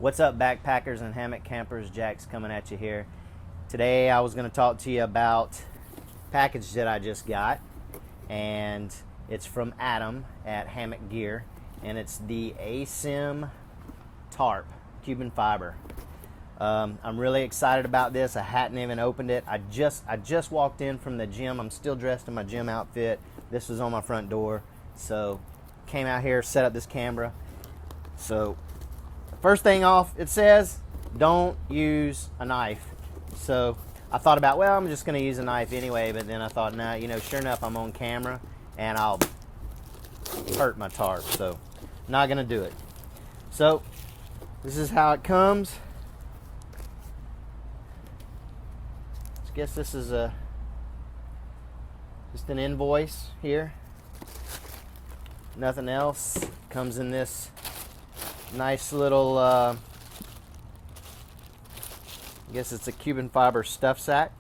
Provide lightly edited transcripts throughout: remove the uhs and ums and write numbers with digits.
What's up, backpackers and hammock campers? Jaxx coming at you here. Today I was going to talk to you about a package that I just got, and it's from Adam at Hammock Gear, and it's the Asym Tarp Cuben fiber. I'm really excited about this. I hadn't even opened it. I just walked in from the gym. I'm still dressed in my gym outfit. This was on my front door, so came out here, set up this camera. So first thing off, it says don't use a knife. So I thought about, well, I'm just going to use a knife anyway, but then I thought, nah, sure enough, I'm on camera and I'll hurt my tarp, so not going to do it. So this is how it comes. I guess this is just an invoice here. Nothing else. Comes in this nice little, I guess it's a Cuben fiber stuff sack,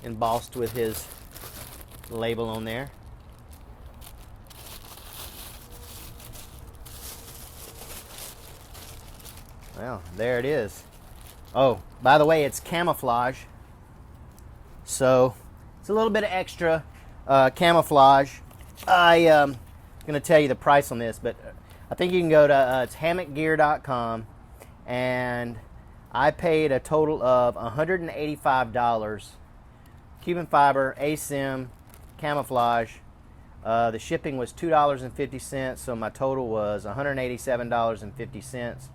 embossed with his label on there. Well, there it is. Oh, by the way, it's camouflage, so it's a little bit of extra camouflage. I'm going to tell you the price on this, but I think you can go to it's hammockgear.com, and I paid a total of $185. Cuben fiber, Asym, camouflage. The shipping was $2.50, so my total was $187.50.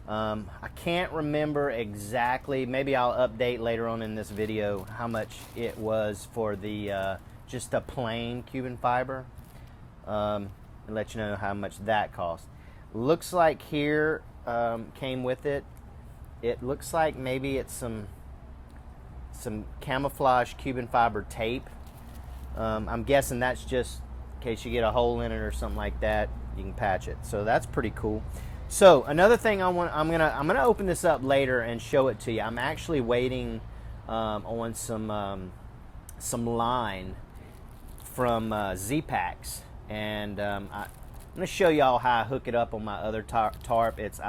I can't remember exactly. Maybe I'll update later on in this video how much it was for the just a plain Cuben fiber, and let you know how much that cost. Looks like here came with it. It looks like maybe it's some camouflage Cuben fiber tape. I'm guessing that's just in case you get a hole in it or something like that, you can patch it. So that's pretty cool. So another thing I'm gonna open this up later and show it to you. I'm actually waiting on some line from Z-Packs, and I'm gonna show y'all how I hook it up on my other tarp. It's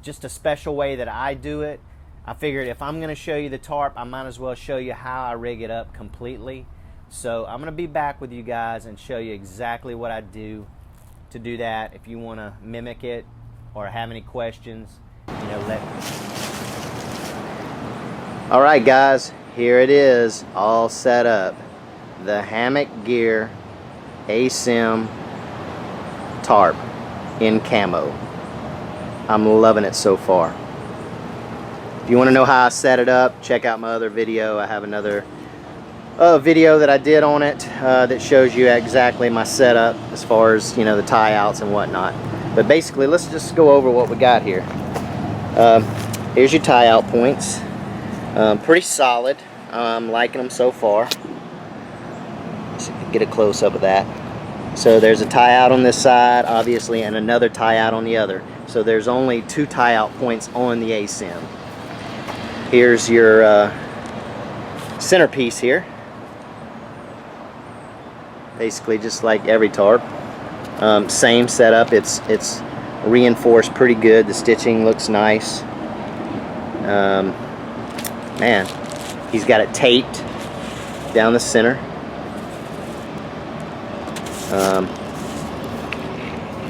just a special way that I do it. I figured if I'm gonna show you the tarp, I might as well show you how I rig it up completely. So I'm gonna be back with you guys and show you exactly what I do to do that. If you want to mimic it or have any questions, let me. All right, guys, here it is, all set up. The Hammock Gear Asym tarp in camo. I'm loving it so far. If you want to know how I set it up, check out my other video. I have another video that I did on it that shows you exactly my setup as far as the tie outs and whatnot. But basically, let's just go over what we got here. Here's your tie out points. Pretty solid. I'm liking them so far. Let's see if we can get a close up of that. So there's a tie out on this side, obviously, and another tie out on the other. So there's only 2 tie out points on the Asym. Here's your centerpiece here. Basically just like every tarp. Same setup. It's reinforced pretty good. The stitching looks nice. Man, he's got it taped down the center.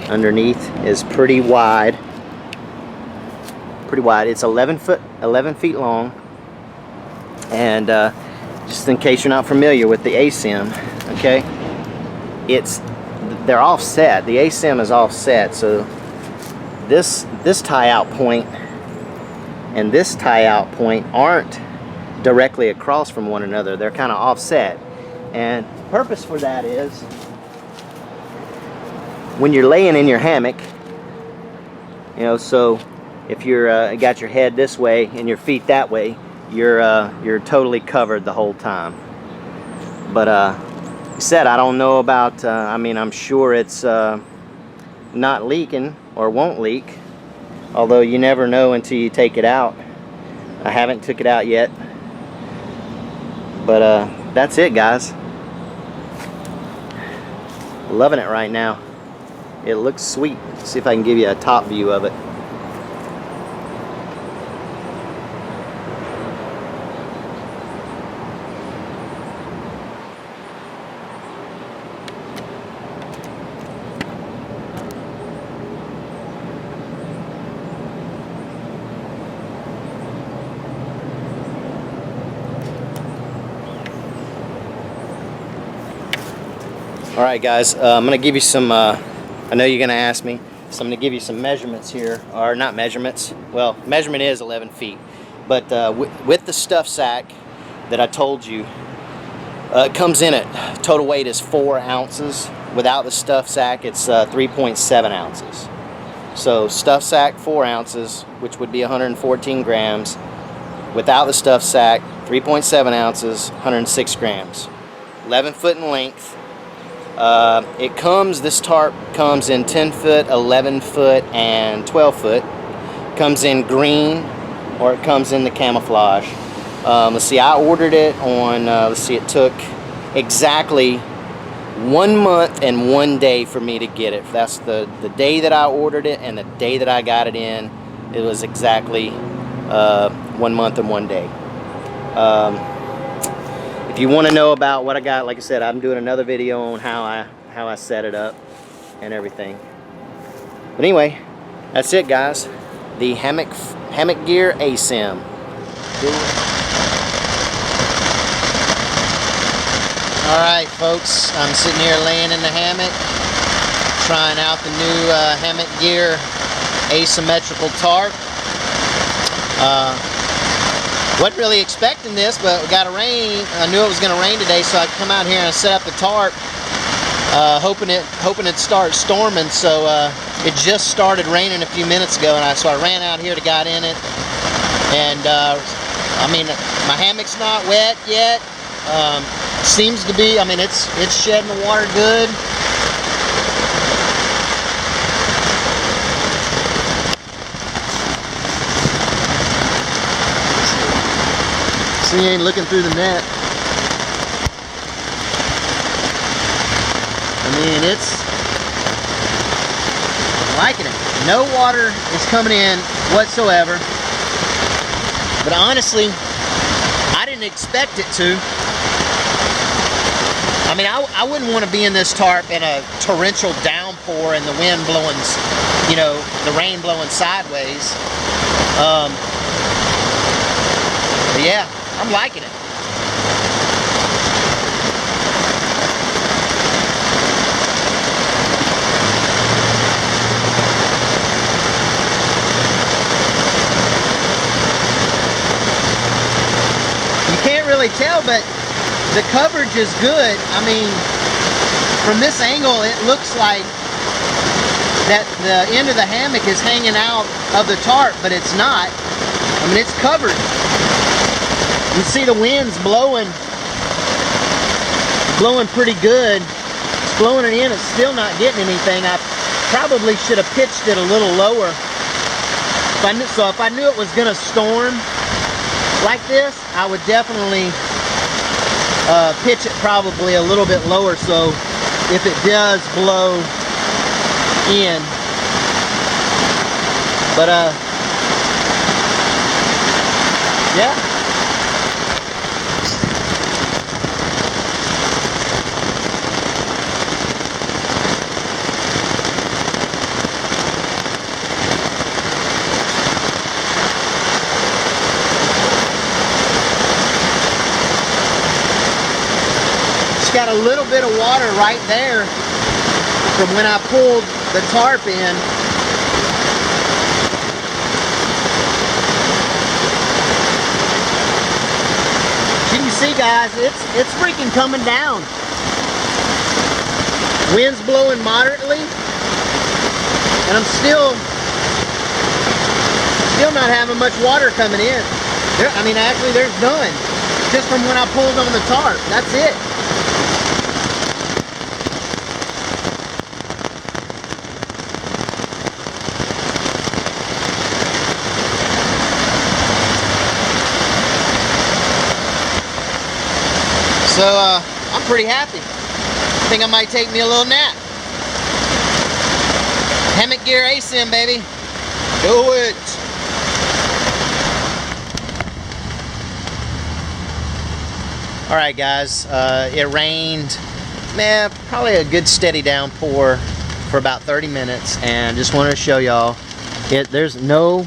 Underneath is pretty wide. It's 11 feet long. And just in case you're not familiar with the Asym, okay, they're offset. The Asym is offset, so this tie out point and this tie out point aren't directly across from one another. They're kind of offset, and the purpose for that is when you're laying in your hammock, so if you're got your head this way and your feet that way, you're totally covered the whole time. But said I don't know about I'm sure it's not leaking or won't leak, although you never know until you take it out. I haven't took it out yet, but that's it, guys. Loving it right now. It looks sweet. Let's see if I can give you a top view of it. Alright guys, I'm going to give you some, I know you're going to ask me, so I'm going to give you some measurements here, or not measurements, well, measurement is 11 feet, but with the stuff sack that I told you, it comes in at, total weight is 4 ounces, without the stuff sack it's 3.7 ounces. So stuff sack 4 ounces, which would be 114 grams, without the stuff sack 3.7 ounces, 106 grams, 11 foot in length. This tarp comes in 10 foot, 11 foot, and 12 foot. Comes in green, or it comes in the camouflage. Let's see, I ordered it on, let's see, it took exactly 1 month and 1 day for me to get it. That's the day that I ordered it and the day that I got it in. It was exactly 1 month and 1 day. If you want to know about what I got, like I said, I'm doing another video on how I set it up and everything. But anyway, that's it, guys. The Hammock Gear Asym. All right, folks. I'm sitting here laying in the hammock, trying out the new Hammock Gear asymmetrical tarp. Wasn't really expecting this, but we got a rain. I knew it was going to rain today, so I come out here and set up the tarp, hoping it'd start storming. So it just started raining a few minutes ago, and so I ran out here to get in it. And I mean, my hammock's not wet yet. Seems to be. I mean, it's shedding the water good. See, he ain't looking through the net. I mean, I'm liking it. No water is coming in whatsoever. But honestly, I didn't expect it to. I mean, I wouldn't want to be in this tarp in a torrential downpour and the wind blowing, you know, the rain blowing sideways. But yeah, I'm liking it. You can't really tell, but the coverage is good. I mean, from this angle, it looks like that the end of the hammock is hanging out of the tarp, but it's not. I mean, it's covered. You see the wind's blowing pretty good. It's blowing it in, it's still not getting anything. I probably should have pitched it a little lower. So if I knew it was gonna storm like this, I would definitely pitch it probably a little bit lower, so if it does blow in. But yeah. Got a little bit of water right there from when I pulled the tarp in. As you can see, guys, it's freaking coming down. Wind's blowing moderately, and I'm still not having much water coming in. I mean, actually, there's none. Just from when I pulled on the tarp. That's it. So I'm pretty happy. I think I might take me a little nap. Hammock gear asym, baby. Do it. All right, guys. It rained, man, probably a good steady downpour for about 30 minutes, and just wanted to show y'all. There's no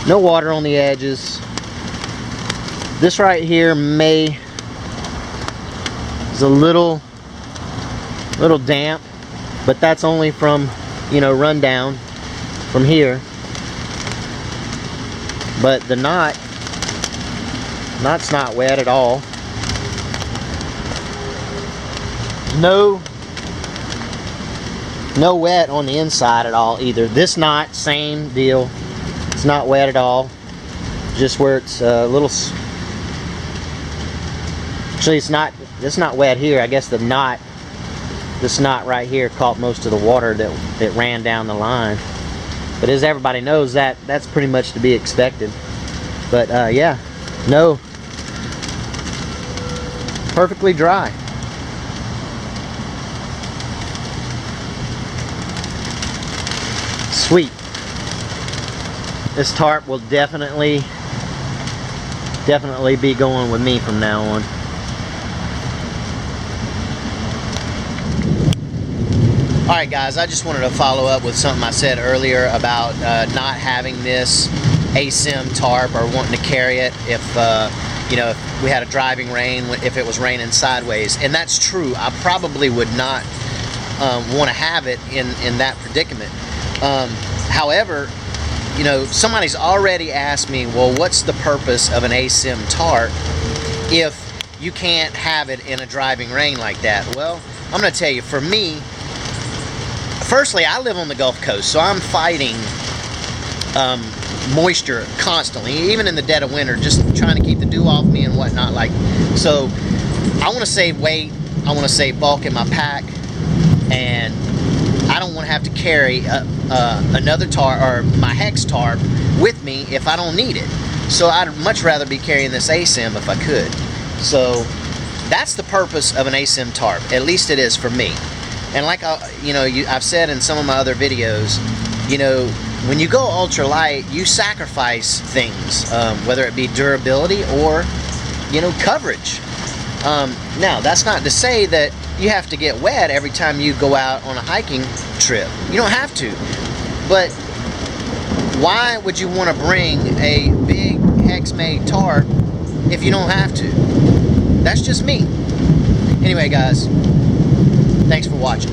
water on the edges. This right here is a little damp, but that's only from, you know, rundown from here. But the knot's not wet at all. No wet on the inside at all either. This knot, same deal. It's not wet at all. Just where it's a little. Actually, it's not wet here. I guess this knot right here caught most of the water that ran down the line. But as everybody knows, that's pretty much to be expected. But yeah, no, perfectly dry. Sweet. This tarp will definitely be going with me from now on. Alright guys, I just wanted to follow up with something I said earlier about not having this asym tarp or wanting to carry it if you know, if we had a driving rain, if it was raining sideways. And that's true. I probably would not want to have it in that predicament. However, you know, somebody's already asked me, well, what's the purpose of an asym tarp if you can't have it in a driving rain like that? Well, I'm going to tell you, for me, firstly, I live on the Gulf Coast, so I'm fighting moisture constantly, even in the dead of winter, just trying to keep the dew off me and whatnot. Like, so I want to save weight, I want to save bulk in my pack, and I don't want to have to carry another tarp or my hex tarp with me if I don't need it. So I'd much rather be carrying this asym if I could. So that's the purpose of an asym tarp. At least it is for me. And like you know, I've said in some of my other videos, you know, when you go ultralight, you sacrifice things, whether it be durability or, you know, coverage. Now, that's not to say that you have to get wet every time you go out on a hiking trip. You don't have to. But why would you want to bring a big hex-made tarp if you don't have to? That's just me. Anyway, guys, thanks for watching.